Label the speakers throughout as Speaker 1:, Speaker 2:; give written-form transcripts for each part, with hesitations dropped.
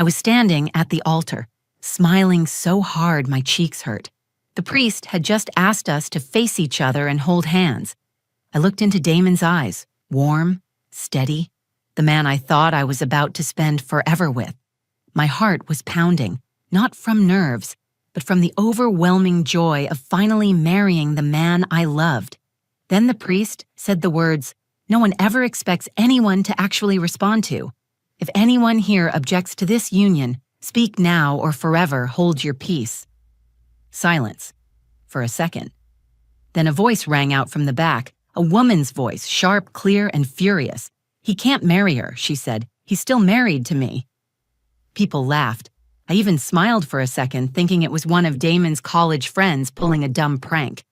Speaker 1: I was standing at the altar, smiling so hard my cheeks hurt. The priest had just asked us to face each other and hold hands. I looked into Damon's eyes, warm, steady, the man I thought I was about to spend forever with. My heart was pounding, not from nerves, but from the overwhelming joy of finally marrying the man I loved. Then the priest said the words no one ever expects anyone to actually respond to. If anyone here objects to this union, speak now or forever hold your peace. Silence. For a second. Then a voice rang out from the back, a woman's voice, sharp, clear, and furious. He can't marry her, she said. He's still married to me. People laughed. I even smiled for a second, thinking it was one of Damon's college friends pulling a dumb prank.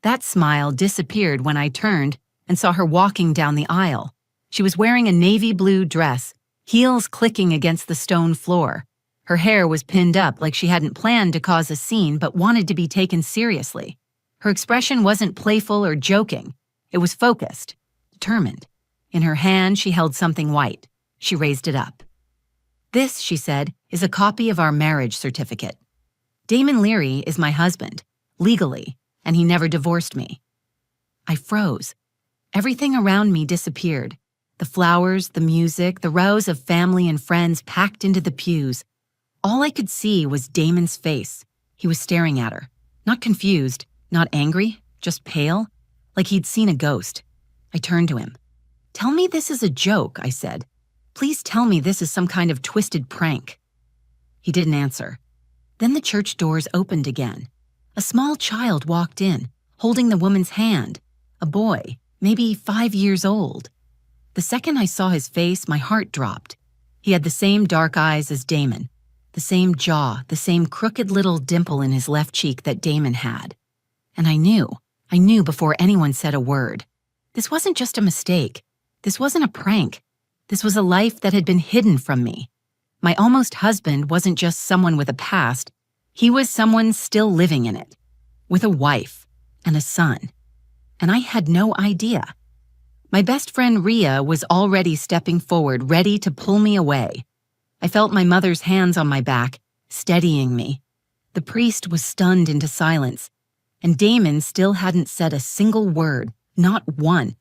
Speaker 1: That smile disappeared when I turned and saw her walking down the aisle. She was wearing a navy blue dress, heels clicking against the stone floor. Her hair was pinned up like she hadn't planned to cause a scene but wanted to be taken seriously. Her expression wasn't playful or joking. It was focused, determined. In her hand, she held something white. She raised it up. This, she said, is a copy of our marriage certificate. Damon Leary is my husband, legally, and he never divorced me. I froze. Everything around me disappeared. The flowers, the music, the rows of family and friends packed into the pews. All I could see was Damon's face. He was staring at her. Not confused, not angry, just pale, like he'd seen a ghost. I turned to him. "Tell me this is a joke," I said. "Please tell me this is some kind of twisted prank." He didn't answer. Then the church doors opened again. A small child walked in, holding the woman's hand. A boy, maybe 5 years old. The second I saw his face, my heart dropped. He had the same dark eyes as Damon, the same jaw, the same crooked little dimple in his left cheek that Damon had. And I knew before anyone said a word. This wasn't just a mistake. This wasn't a prank. This was a life that had been hidden from me. My almost husband wasn't just someone with a past. He was someone still living in it, with a wife and a son. And I had no idea. My best friend Rhea was already stepping forward, ready to pull me away. I felt my mother's hands on my back, steadying me. The priest was stunned into silence, and Damon still hadn't said a single word, not one.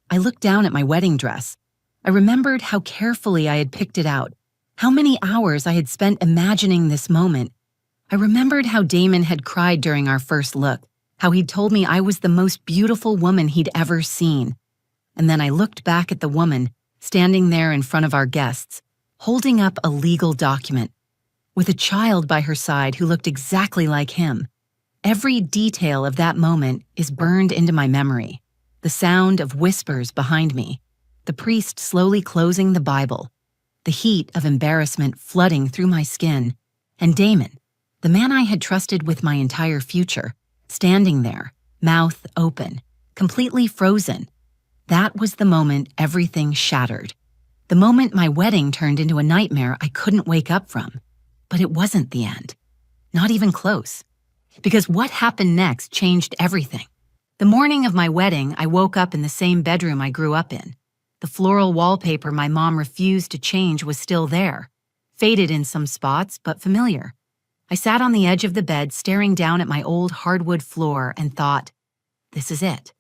Speaker 1: I looked down at my wedding dress. I remembered how carefully I had picked it out, how many hours I had spent imagining this moment. I remembered how Damon had cried during our first look, how he'd told me I was the most beautiful woman he'd ever seen. And then I looked back at the woman, standing there in front of our guests, holding up a legal document, with a child by her side who looked exactly like him. Every detail of that moment is burned into my memory. The sound of whispers behind me, the priest slowly closing the Bible, the heat of embarrassment flooding through my skin, and Damon, the man I had trusted with my entire future, standing there, mouth open, completely frozen. That was the moment everything shattered. The moment my wedding turned into a nightmare I couldn't wake up from. But it wasn't the end. Not even close. Because what happened next changed everything. The morning of my wedding, I woke up in the same bedroom I grew up in. The floral wallpaper my mom refused to change was still there, faded in some spots, but familiar. I sat on the edge of the bed staring down at my old hardwood floor and thought, this is it.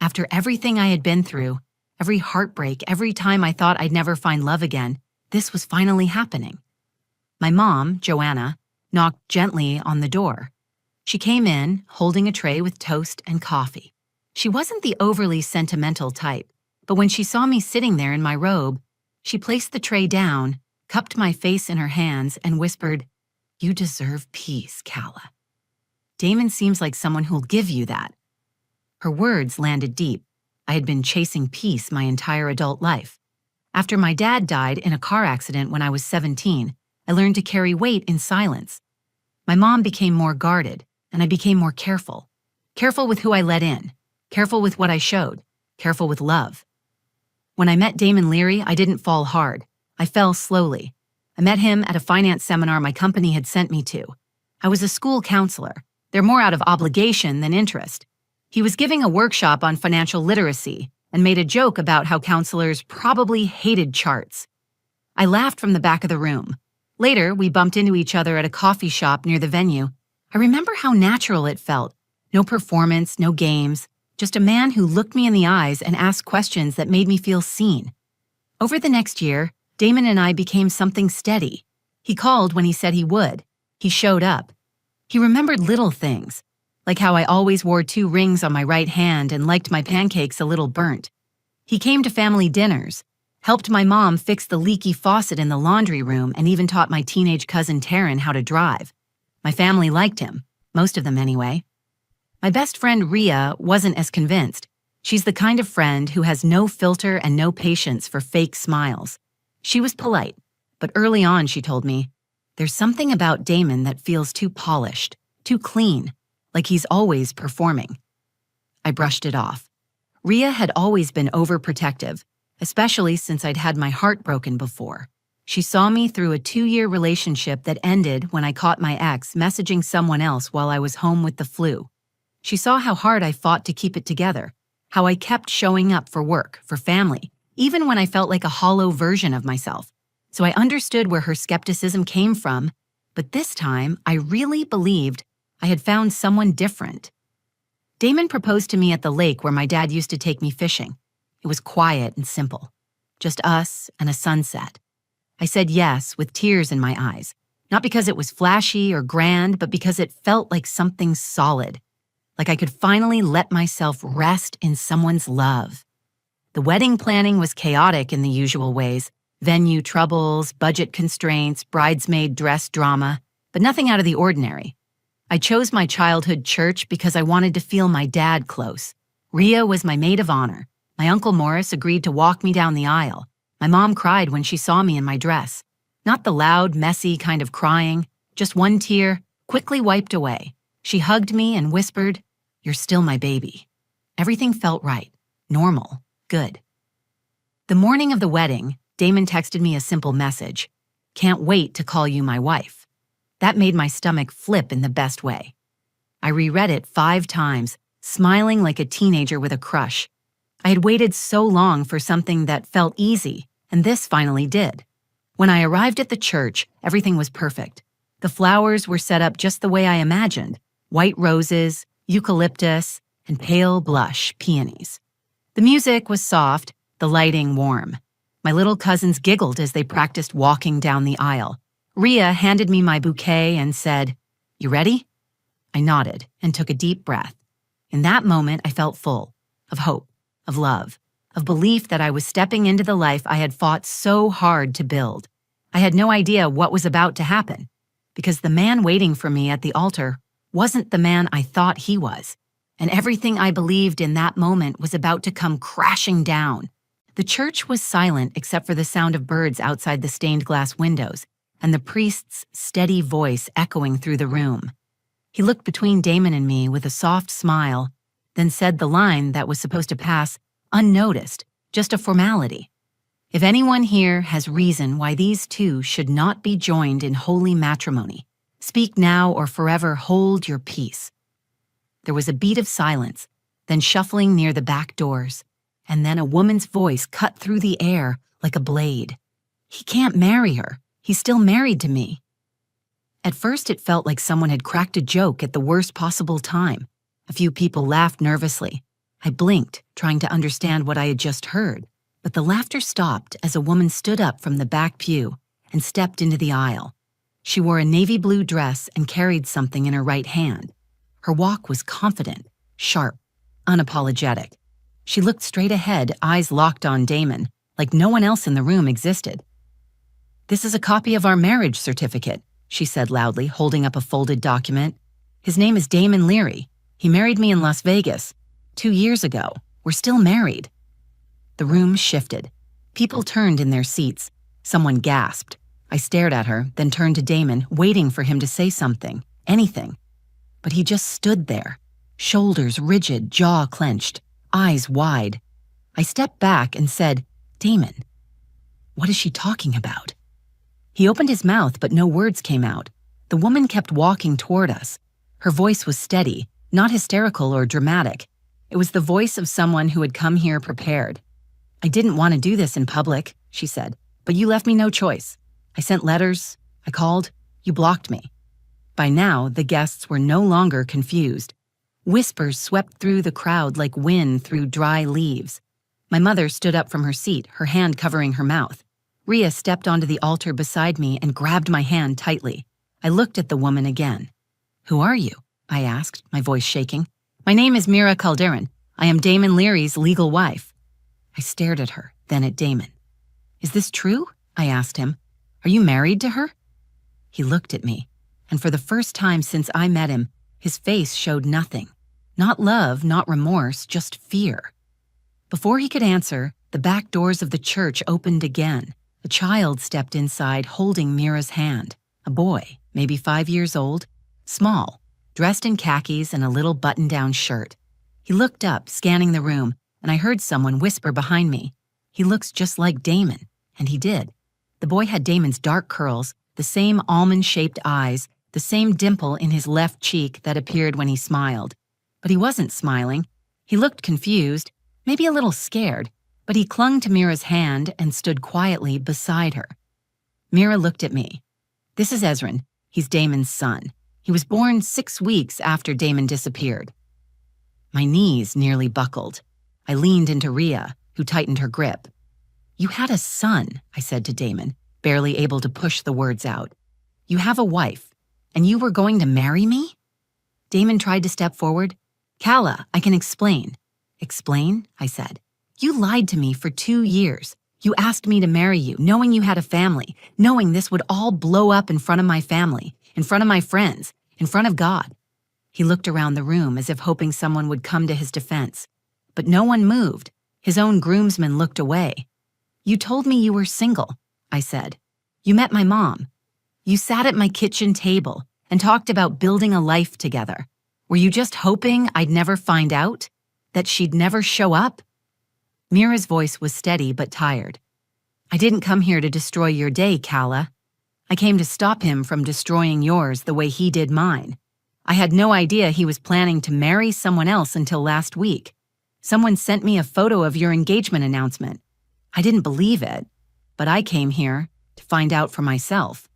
Speaker 1: After everything I had been through, every heartbreak, every time I thought I'd never find love again, this was finally happening. My mom, Joanna, knocked gently on the door. She came in, holding a tray with toast and coffee. She wasn't the overly sentimental type, but when she saw me sitting there in my robe, she placed the tray down, cupped my face in her hands, and whispered, "You deserve peace, Calla. Damon seems like someone who'll give you that." Her words landed deep. I had been chasing peace my entire adult life. After my dad died in a car accident when I was 17, I learned to carry weight in silence. My mom became more guarded, and I became more careful. Careful with who I let in, careful with what I showed, careful with love. When I met Damon Leary, I didn't fall hard. I fell slowly. I met him at a finance seminar my company had sent me to. I was a school counselor. They're more out of obligation than interest. He was giving a workshop on financial literacy and made a joke about how counselors probably hated charts. I laughed from the back of the room. Later, we bumped into each other at a coffee shop near the venue. I remember how natural it felt. No performance, no games, just a man who looked me in the eyes and asked questions that made me feel seen. Over the next year, Damon and I became something steady. He called when he said he would. He showed up. He remembered little things, like how I always wore 2 rings on my right hand and liked my pancakes a little burnt. He came to family dinners, helped my mom fix the leaky faucet in the laundry room, and even taught my teenage cousin Taryn how to drive. My family liked him, most of them anyway. My best friend Rhea wasn't as convinced. She's the kind of friend who has no filter and no patience for fake smiles. She was polite, but early on she told me, "There's something about Damon that feels too polished, too clean, like he's always performing." I brushed it off. Rhea had always been overprotective, especially since I'd had my heart broken before. She saw me through a 2-year relationship that ended when I caught my ex messaging someone else while I was home with the flu. She saw how hard I fought to keep it together, how I kept showing up for work, for family, even when I felt like a hollow version of myself. So I understood where her skepticism came from, but this time I really believed I had found someone different. Damon proposed to me at the lake where my dad used to take me fishing. It was quiet and simple, just us and a sunset. I said yes with tears in my eyes, not because it was flashy or grand, but because it felt like something solid, like I could finally let myself rest in someone's love. The wedding planning was chaotic in the usual ways: venue troubles, budget constraints, bridesmaid dress drama, but nothing out of the ordinary. I chose my childhood church because I wanted to feel my dad close. Rhea was my maid of honor. My Uncle Morris agreed to walk me down the aisle. My mom cried when she saw me in my dress. Not the loud, messy kind of crying, just one tear, quickly wiped away. She hugged me and whispered, "You're still my baby." Everything felt right, normal, good. The morning of the wedding, Damon texted me a simple message: "Can't wait to call you my wife." That made my stomach flip in the best way. I reread it 5 times, smiling like a teenager with a crush. I had waited so long for something that felt easy, and this finally did. When I arrived at the church, everything was perfect. The flowers were set up just the way I imagined: white roses, eucalyptus, and pale blush peonies. The music was soft, the lighting warm. My little cousins giggled as they practiced walking down the aisle. Rhea handed me my bouquet and said, "You ready?" I nodded and took a deep breath. In that moment, I felt full of hope, of love, of belief that I was stepping into the life I had fought so hard to build. I had no idea what was about to happen, because the man waiting for me at the altar wasn't the man I thought he was, and everything I believed in that moment was about to come crashing down. The church was silent except for the sound of birds outside the stained glass windows and the priest's steady voice echoing through the room. He looked between Damon and me with a soft smile, then said the line that was supposed to pass unnoticed, just a formality. "If anyone here has reason why these two should not be joined in holy matrimony, speak now or forever hold your peace." There was a beat of silence, then shuffling near the back doors, and then a woman's voice cut through the air like a blade. "He can't marry her. He's still married to me." At first, it felt like someone had cracked a joke at the worst possible time. A few people laughed nervously. I blinked, trying to understand what I had just heard, but the laughter stopped as a woman stood up from the back pew and stepped into the aisle. She wore a navy blue dress and carried something in her right hand. Her walk was confident, sharp, unapologetic. She looked straight ahead, eyes locked on Damon, like no one else in the room existed. "This is a copy of our marriage certificate," she said loudly, holding up a folded document. "His name is Damon Leary. He married me in Las Vegas 2 years ago. We're still married." The room shifted. People turned in their seats. Someone gasped. I stared at her, then turned to Damon, waiting for him to say something, anything. But he just stood there, shoulders rigid, jaw clenched, eyes wide. I stepped back and said, "Damon, what is she talking about?" He opened his mouth, but no words came out. The woman kept walking toward us. Her voice was steady, not hysterical or dramatic. It was the voice of someone who had come here prepared. "I didn't want to do this in public," she said, But you left me no choice. I sent letters, I called, you blocked me. By now, the guests were no longer confused. Whispers swept through the crowd like wind through dry leaves. My mother stood up from her seat, her hand covering her mouth. Rhea stepped onto the altar beside me and grabbed my hand tightly. I looked at the woman again. "Who are you?" I asked, my voice shaking. "My name is Mira Calderon. I am Damon Leary's legal wife." I stared at her, then at Damon. "Is this true?" I asked him. "Are you married to her?" He looked at me, and for the first time since I met him, his face showed nothing. Not love, not remorse, just fear. Before he could answer, the back doors of the church opened again. A child stepped inside holding Mira's hand. A boy, maybe 5 years old, small, dressed in khakis and a little button-down shirt. He looked up, scanning the room, and I heard someone whisper behind me, "He looks just like Damon," and he did. The boy had Damon's dark curls, the same almond-shaped eyes, the same dimple in his left cheek that appeared when he smiled. But he wasn't smiling. He looked confused, maybe a little scared, but he clung to Mira's hand and stood quietly beside her. Mira looked at me. "This is Ezrin. He's Damon's son. He was born 6 weeks after Damon disappeared." My knees nearly buckled. I leaned into Rhea, who tightened her grip. "You had a son," I said to Damon, barely able to push the words out. "You have a wife, and you were going to marry me?" Damon tried to step forward. "Calla, I can explain." "Explain?" I said. "You lied to me for 2 years. You asked me to marry you, knowing you had a family, knowing this would all blow up in front of my family, in front of my friends, in front of God." He looked around the room as if hoping someone would come to his defense. But no one moved. His own groomsmen looked away. "You told me you were single," I said. "You met my mom. You sat at my kitchen table and talked about building a life together. Were you just hoping I'd never find out? That she'd never show up?" Mira's voice was steady but tired. "I didn't come here to destroy your day, Calla. I came to stop him from destroying yours the way he did mine. I had no idea he was planning to marry someone else until last week. Someone sent me a photo of your engagement announcement. I didn't believe it, but I came here to find out for myself."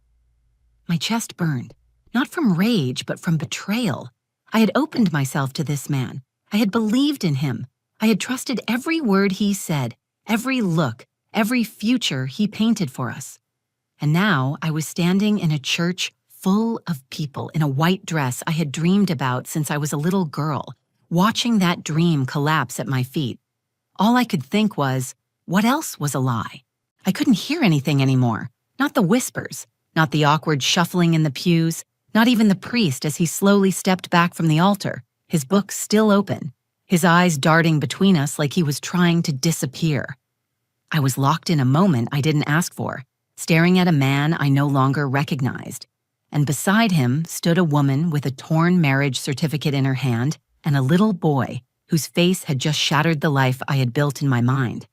Speaker 1: My chest burned, not from rage, but from betrayal. I had opened myself to this man. I had believed in him. I had trusted every word he said, every look, every future he painted for us. And now I was standing in a church full of people in a white dress I had dreamed about since I was a little girl, watching that dream collapse at my feet. All I could think was, what else was a lie? I couldn't hear anything anymore, not the whispers, not the awkward shuffling in the pews, not even the priest as he slowly stepped back from the altar, his book still open, his eyes darting between us like he was trying to disappear. I was locked in a moment I didn't ask for, staring at a man I no longer recognized. And beside him stood a woman with a torn marriage certificate in her hand and a little boy whose face had just shattered the life I had built in my mind.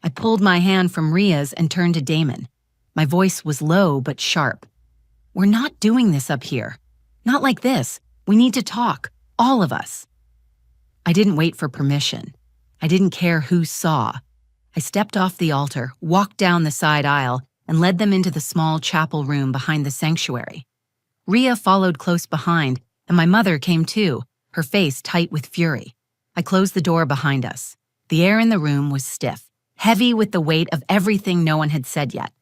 Speaker 1: I pulled my hand from Rhea's and turned to Damon. My voice was low but sharp. "We're not doing this up here. Not like this. We need to talk, all of us." I didn't wait for permission. I didn't care who saw. I stepped off the altar, walked down the side aisle, and led them into the small chapel room behind the sanctuary. Rhea followed close behind, and my mother came too, her face tight with fury. I closed the door behind us. The air in the room was stiff, heavy with the weight of everything no one had said yet.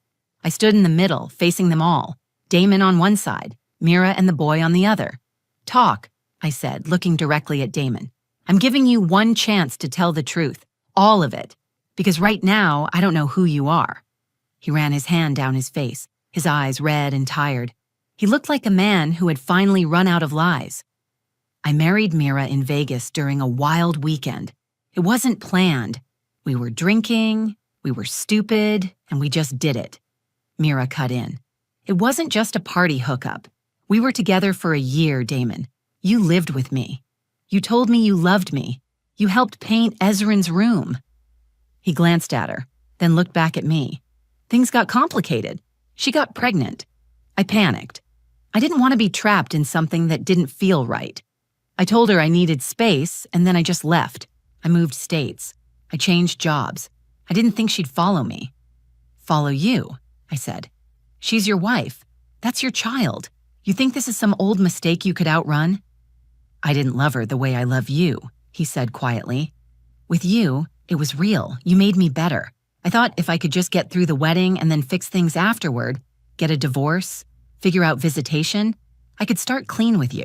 Speaker 1: I stood in the middle, facing them all, Damon on one side, Mira and the boy on the other. "Talk," I said, looking directly at Damon. "I'm giving you one chance to tell the truth, all of it, because right now I don't know who you are." He ran his hand down his face, his eyes red and tired. He looked like a man who had finally run out of lies. "I married Mira in Vegas during a wild weekend. It wasn't planned. We were drinking, we were stupid, and we just did it." Mira cut in. "It wasn't just a party hookup. We were together for a year, Damon. You lived with me. You told me you loved me. You helped paint Ezrin's room." He glanced at her, then looked back at me. Things got complicated. She got pregnant. I panicked. I didn't want to be trapped in something that didn't feel right. I told her I needed space, and then I just left. I moved states. I changed jobs. I didn't think she'd follow me. Follow you, I said. She's your wife. That's your child. You think this is some old mistake you could outrun? I didn't love her the way I love you, he said quietly. With you, it was real. You made me better. I thought if I could just get through the wedding and then fix things afterward, get a divorce, figure out visitation, I could start clean with you.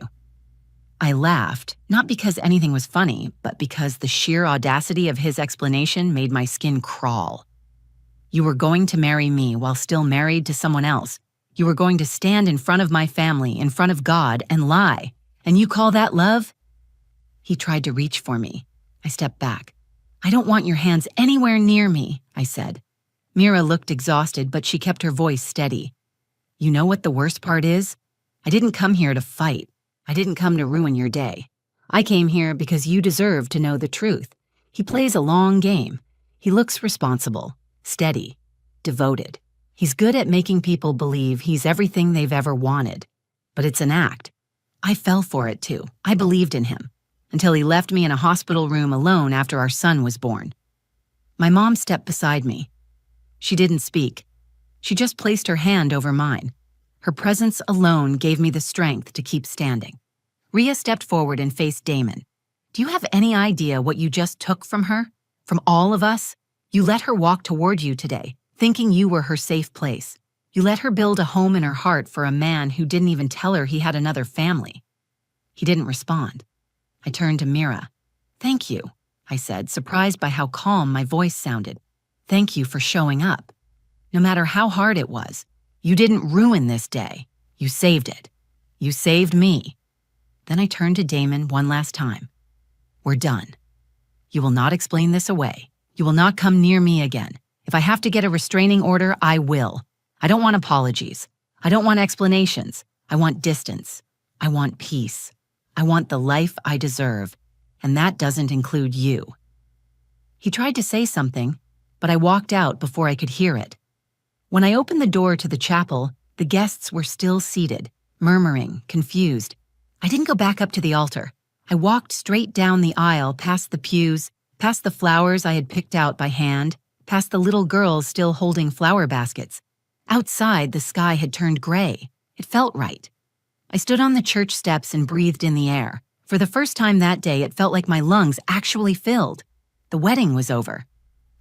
Speaker 1: I laughed, not because anything was funny, but because the sheer audacity of his explanation made my skin crawl. You were going to marry me while still married to someone else. You were going to stand in front of my family, in front of God, and lie. And you call that love? He tried to reach for me. I stepped back. I don't want your hands anywhere near me, I said. Mira looked exhausted, but she kept her voice steady. You know what the worst part is? I didn't come here to fight. I didn't come to ruin your day. I came here because you deserve to know the truth. He plays a long game. He looks responsible, steady, devoted. He's good at making people believe he's everything they've ever wanted. But it's an act. I fell for it too. I believed in him. Until he left me in a hospital room alone after our son was born. My mom stepped beside me. She didn't speak. She just placed her hand over mine. Her presence alone gave me the strength to keep standing. Rhea stepped forward and faced Damon. Do you have any idea what you just took from her? From all of us? You let her walk toward you today, thinking you were her safe place. You let her build a home in her heart for a man who didn't even tell her he had another family. He didn't respond. I turned to Mira. Thank you, I said, surprised by how calm my voice sounded. Thank you for showing up. No matter how hard it was, you didn't ruin this day. You saved it. You saved me. Then I turned to Damon one last time. We're done. You will not explain this away. You will not come near me again. If I have to get a restraining order, I will. I don't want apologies. I don't want explanations. I want distance. I want peace. I want the life I deserve, and that doesn't include you. He tried to say something, but I walked out before I could hear it. When I opened the door to the chapel, the guests were still seated, murmuring, confused. I didn't go back up to the altar. I walked straight down the aisle, past the pews, past the flowers I had picked out by hand, past the little girls still holding flower baskets. Outside, the sky had turned gray. It felt right. I stood on the church steps and breathed in the air. For the first time that day, it felt like my lungs actually filled. The wedding was over.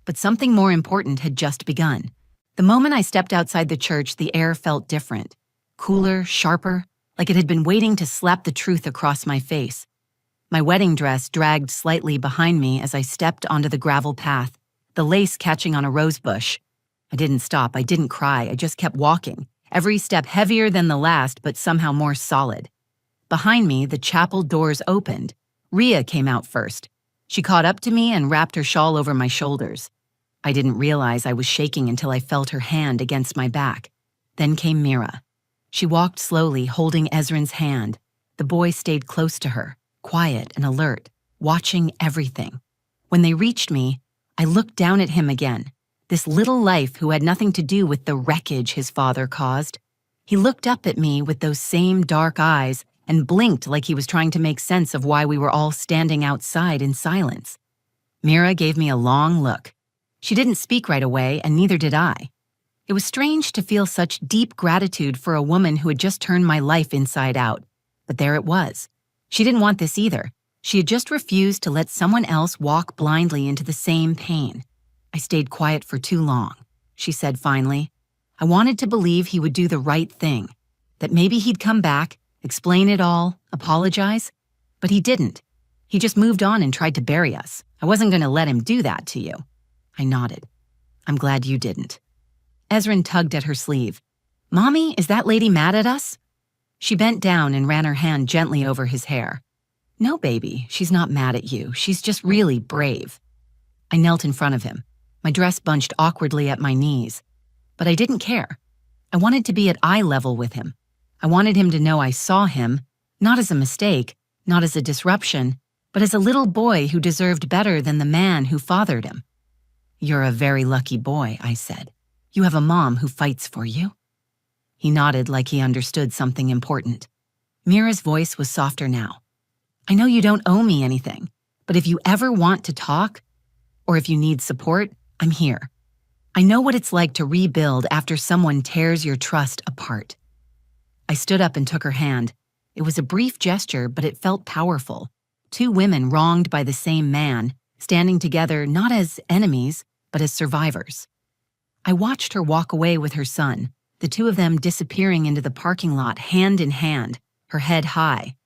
Speaker 1: But something more important had just begun. The moment I stepped outside the church, the air felt different. Cooler, sharper, like it had been waiting to slap the truth across my face. My wedding dress dragged slightly behind me as I stepped onto the gravel path, the lace catching on a rose bush. I didn't stop, I didn't cry, I just kept walking. Every step heavier than the last, but somehow more solid. Behind me, the chapel doors opened. Rhea came out first. She caught up to me and wrapped her shawl over my shoulders. I didn't realize I was shaking until I felt her hand against my back. Then came Mira. She walked slowly, holding Ezrin's hand. The boy stayed close to her, quiet and alert, watching everything. When they reached me, I looked down at him again. This little life who had nothing to do with the wreckage his father caused. He looked up at me with those same dark eyes and blinked like he was trying to make sense of why we were all standing outside in silence. Mira gave me a long look. She didn't speak right away, and neither did I. It was strange to feel such deep gratitude for a woman who had just turned my life inside out. But there it was. She didn't want this either. She had just refused to let someone else walk blindly into the same pain. I stayed quiet for too long, she said finally. I wanted to believe he would do the right thing, that maybe he'd come back, explain it all, apologize. But he didn't. He just moved on and tried to bury us. I wasn't going to let him do that to you. I nodded. I'm glad you didn't. Ezrin tugged at her sleeve. Mommy, is that lady mad at us? She bent down and ran her hand gently over his hair. No, baby, she's not mad at you. She's just really brave. I knelt in front of him. My dress bunched awkwardly at my knees. But I didn't care. I wanted to be at eye level with him. I wanted him to know I saw him, not as a mistake, not as a disruption, but as a little boy who deserved better than the man who fathered him. You're a very lucky boy, I said. You have a mom who fights for you. He nodded like he understood something important. Mira's voice was softer now. I know you don't owe me anything, but if you ever want to talk, or if you need support, I'm here. I know what it's like to rebuild after someone tears your trust apart. I stood up and took her hand. It was a brief gesture, but it felt powerful. Two women wronged by the same man, standing together not as enemies, but as survivors. I watched her walk away with her son, the two of them disappearing into the parking lot hand in hand, her head high.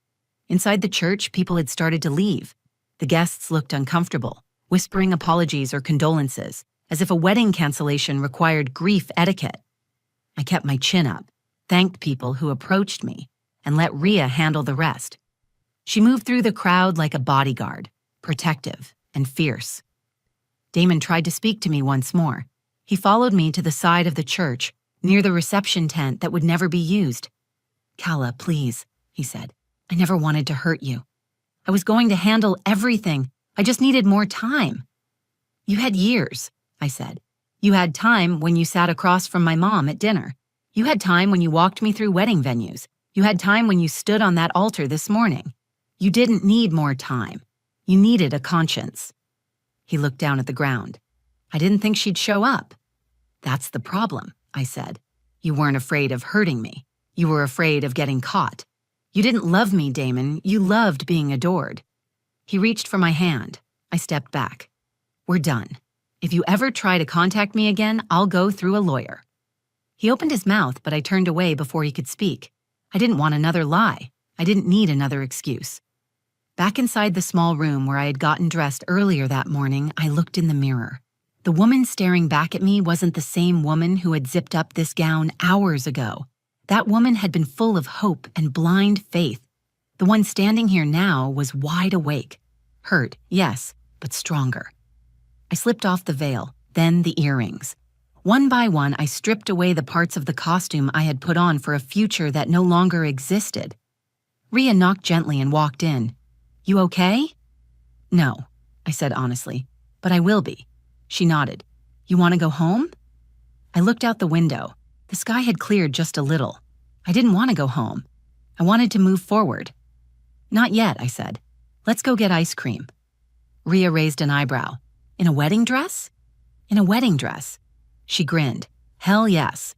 Speaker 1: Inside the church, people had started to leave. The guests looked uncomfortable, whispering apologies or condolences, as if a wedding cancellation required grief etiquette. I kept my chin up, thanked people who approached me, and let Rhea handle the rest. She moved through the crowd like a bodyguard, protective and fierce. Damon tried to speak to me once more. He followed me to the side of the church, near the reception tent that would never be used. "Kala, please," he said. "I never wanted to hurt you. I was going to handle everything. I just needed more time." "You had years," I said. "You had time when you sat across from my mom at dinner. You had time when you walked me through wedding venues. You had time when you stood on that altar this morning. You didn't need more time. You needed a conscience." He looked down at the ground. "I didn't think she'd show up." "That's the problem," I said. "You weren't afraid of hurting me. You were afraid of getting caught. You didn't love me, Damon. You loved being adored." He reached for my hand. I stepped back. "We're done. If you ever try to contact me again, I'll go through a lawyer." He opened his mouth, but I turned away before he could speak. I didn't want another lie. I didn't need another excuse. Back inside the small room where I had gotten dressed earlier that morning, I looked in the mirror. The woman staring back at me wasn't the same woman who had zipped up this gown hours ago. That woman had been full of hope and blind faith. The one standing here now was wide awake. Hurt, yes, but stronger. I slipped off the veil, then the earrings. One by one, I stripped away the parts of the costume I had put on for a future that no longer existed. Rhea knocked gently and walked in. "You okay?" "No," I said honestly, "but I will be." She nodded. "You want to go home?" I looked out the window. The sky had cleared just a little. I didn't want to go home. I wanted to move forward. "Not yet," I said. "Let's go get ice cream." Rhea raised an eyebrow. "In a wedding dress?" "In a wedding dress." She grinned. "Hell yes."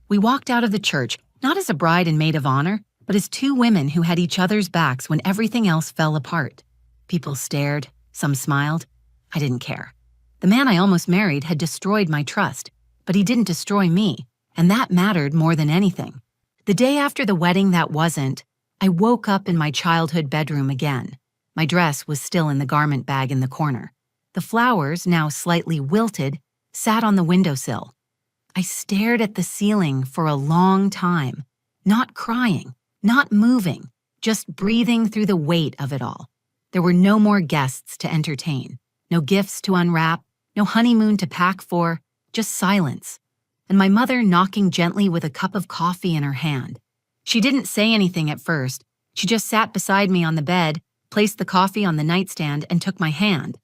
Speaker 1: We walked out of the church, not as a bride and maid of honor, but as two women who had each other's backs when everything else fell apart. People stared, some smiled. I didn't care. The man I almost married had destroyed my trust, but he didn't destroy me, and that mattered more than anything. The day after the wedding that wasn't, I woke up in my childhood bedroom again. My dress was still in the garment bag in the corner. The flowers, now slightly wilted, sat on the windowsill. I stared at the ceiling for a long time, not crying, not moving, just breathing through the weight of it all. There were no more guests to entertain, no gifts to unwrap, no honeymoon to pack for, just silence. And my mother knocking gently with a cup of coffee in her hand. She didn't say anything at first. She just sat beside me on the bed, placed the coffee on the nightstand, and took my hand.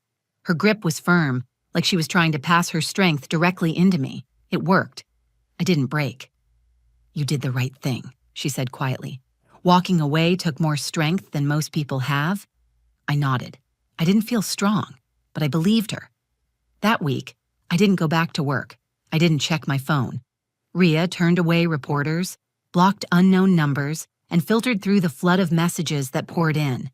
Speaker 1: Her grip was firm, like she was trying to pass her strength directly into me. It worked. I didn't break. "You did the right thing," she said quietly. "Walking away took more strength than most people have." I nodded. I didn't feel strong, but I believed her. That week, I didn't go back to work. I didn't check my phone. Rhea turned away reporters, blocked unknown numbers, and filtered through the flood of messages that poured in.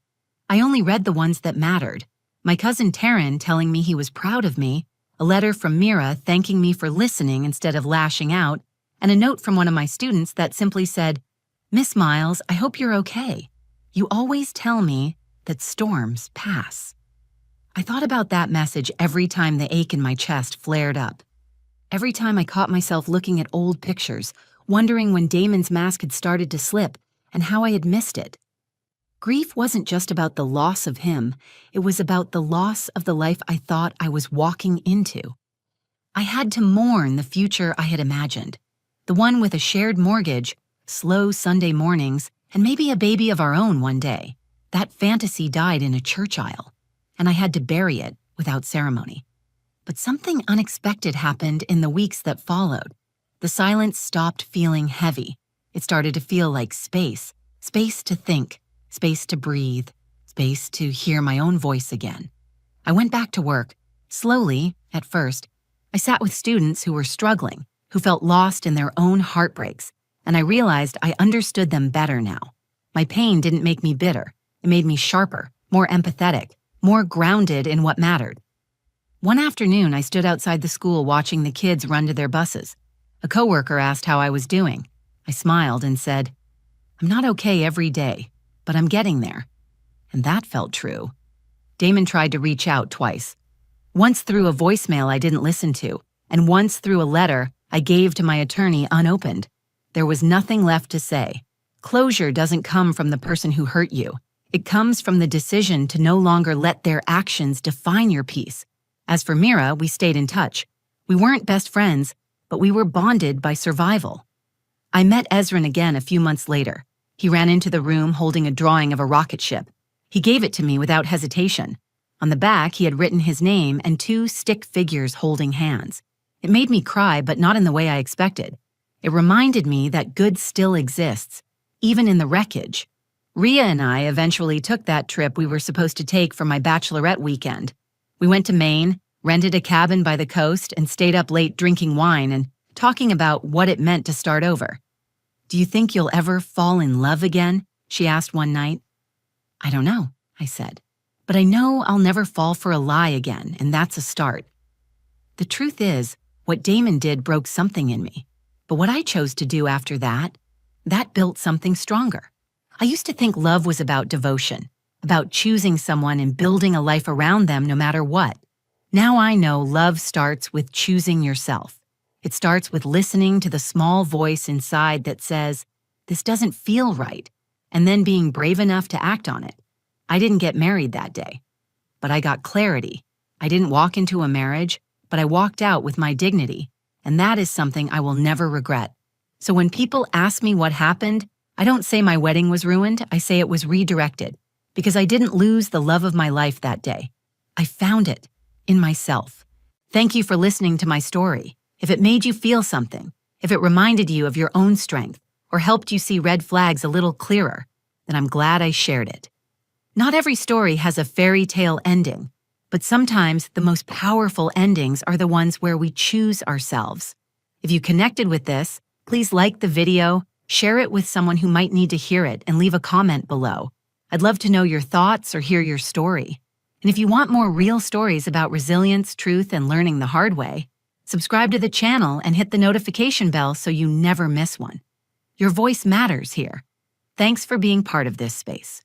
Speaker 1: I only read the ones that mattered. My cousin Taryn telling me he was proud of me, a letter from Mira thanking me for listening instead of lashing out, and a note from one of my students that simply said, "Miss Miles, I hope you're okay. You always tell me that storms pass." I thought about that message every time the ache in my chest flared up. Every time I caught myself looking at old pictures, wondering when Damon's mask had started to slip and how I had missed it. Grief wasn't just about the loss of him, it was about the loss of the life I thought I was walking into. I had to mourn the future I had imagined, the one with a shared mortgage, slow Sunday mornings, and maybe a baby of our own one day. That fantasy died in a church aisle, and I had to bury it without ceremony. But something unexpected happened in the weeks that followed. The silence stopped feeling heavy. It started to feel like space, space to think, space to breathe, space to hear my own voice again. I went back to work, slowly at first, I sat with students who were struggling, who felt lost in their own heartbreaks, and I realized I understood them better now. My pain didn't make me bitter. It made me sharper, more empathetic, more grounded in what mattered. One afternoon, I stood outside the school watching the kids run to their buses. A coworker asked how I was doing. I smiled and said, "I'm not okay every day, but I'm getting there." And that felt true. Damon tried to reach out twice. Once through a voicemail I didn't listen to, and once through a letter I gave to my attorney unopened. There was nothing left to say. Closure doesn't come from the person who hurt you. It comes from the decision to no longer let their actions define your peace. As for Mira, we stayed in touch. We weren't best friends, but we were bonded by survival. I met Ezrin again a few months later. He ran into the room holding a drawing of a rocket ship. He gave it to me without hesitation. On the back, he had written his name and 2 stick figures holding hands. It made me cry, but not in the way I expected. It reminded me that good still exists, even in the wreckage. Ria and I eventually took that trip we were supposed to take for my bachelorette weekend. We went to Maine, rented a cabin by the coast, and stayed up late drinking wine and talking about what it meant to start over. "Do you think you'll ever fall in love again?" she asked one night. "I don't know," I said. "But I know I'll never fall for a lie again, and that's a start." The truth is, what Damon did broke something in me. But what I chose to do after that built something stronger. I used to think love was about devotion, about choosing someone and building a life around them no matter what. Now I know love starts with choosing yourself. It starts with listening to the small voice inside that says, "This doesn't feel right," and then being brave enough to act on it. I didn't get married that day, but I got clarity. I didn't walk into a marriage, but I walked out with my dignity, and that is something I will never regret. So when people ask me what happened, I don't say my wedding was ruined, I say it was redirected, because I didn't lose the love of my life that day. I found it in myself. Thank you for listening to my story. If it made you feel something, if it reminded you of your own strength, or helped you see red flags a little clearer, then I'm glad I shared it. Not every story has a fairy tale ending, but sometimes the most powerful endings are the ones where we choose ourselves. If you connected with this, please like the video, share it with someone who might need to hear it, and leave a comment below. I'd love to know your thoughts or hear your story. And if you want more real stories about resilience, truth, and learning the hard way, subscribe to the channel and hit the notification bell so you never miss one. Your voice matters here. Thanks for being part of this space.